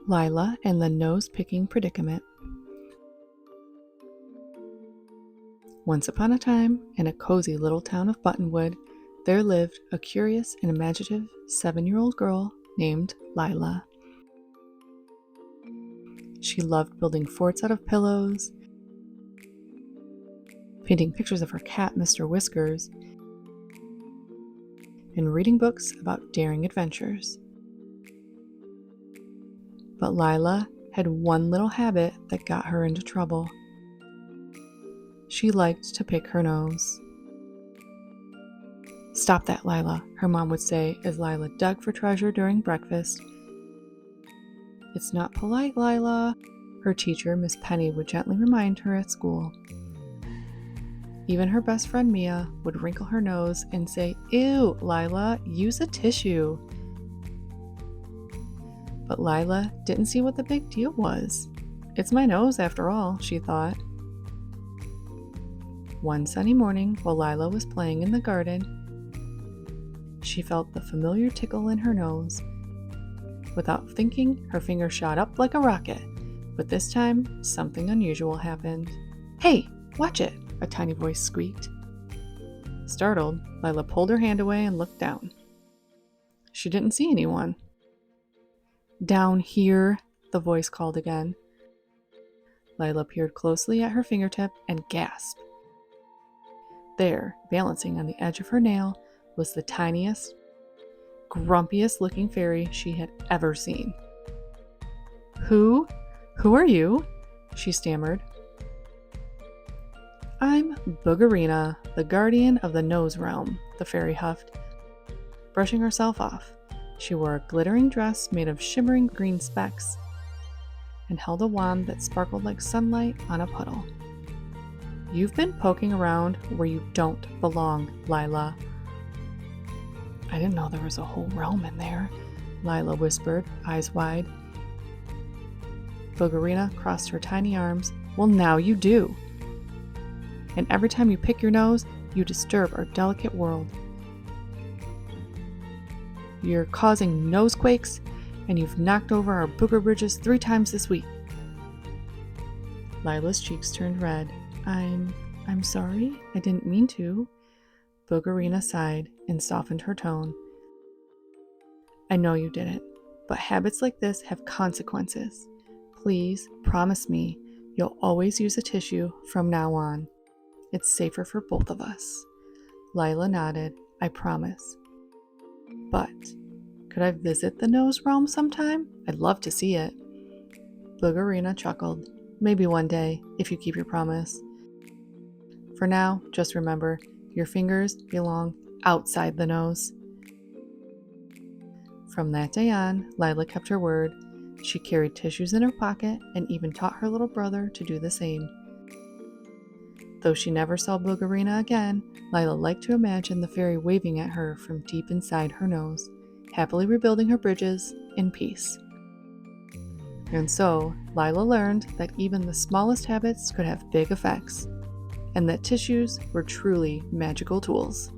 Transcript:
Lila and the Nose-Picking Predicament. Once upon a time, in a cozy little town of Buttonwood, there lived a curious and imaginative 7-year-old girl named Lila. She loved building forts out of pillows, painting pictures of her cat, Mr. Whiskers, and reading books about daring adventures. But Lila had one little habit that got her into trouble. She liked to pick her nose. "Stop that, Lila," her mom would say as Lila dug for treasure during breakfast. "It's not polite, Lila," her teacher, Miss Penny, would gently remind her at school. Even her best friend Mia would wrinkle her nose and say, "Ew, Lila, use a tissue." But Lila didn't see what the big deal was. "It's my nose after all," she thought. One sunny morning, while Lila was playing in the garden, she felt the familiar tickle in her nose. Without thinking, her finger shot up like a rocket, but this time, something unusual happened. "Hey, watch it!" a tiny voice squeaked. Startled, Lila pulled her hand away and looked down. She didn't see anyone. "Down here," the voice called again. Lila peered closely at her fingertip and gasped. There, balancing on the edge of her nail, was the tiniest, grumpiest looking fairy she had ever seen. Who are you?" she stammered. "I'm Boogerina, the guardian of the nose realm," the fairy huffed, brushing herself off. She wore a glittering dress made of shimmering green specks and held a wand that sparkled like sunlight on a puddle. "You've been poking around where you don't belong, Lila." "I didn't know there was a whole realm in there," Lila whispered, eyes wide. Boogerina crossed her tiny arms. "Well, now you do. And every time you pick your nose, you disturb our delicate world. You're causing nosequakes, and you've knocked over our booger bridges 3 times this week." Lila's cheeks turned red. I'm sorry, I didn't mean to." Boogerina sighed and softened her tone. "I know you didn't, but habits like this have consequences. Please promise me you'll always use a tissue from now on. It's safer for both of us." Lila nodded. "I promise. But could I visit the nose realm sometime? I'd love to see it." Boogerina chuckled. "Maybe one day, if you keep your promise. For now, just remember, your fingers belong outside the nose." From that day on, Lila kept her word. She carried tissues in her pocket and even taught her little brother to do the same. Though she never saw Boogerina again, Lila liked to imagine the fairy waving at her from deep inside her nose, happily rebuilding her bridges in peace. And so, Lila learned that even the smallest habits could have big effects, and that tissues were truly magical tools.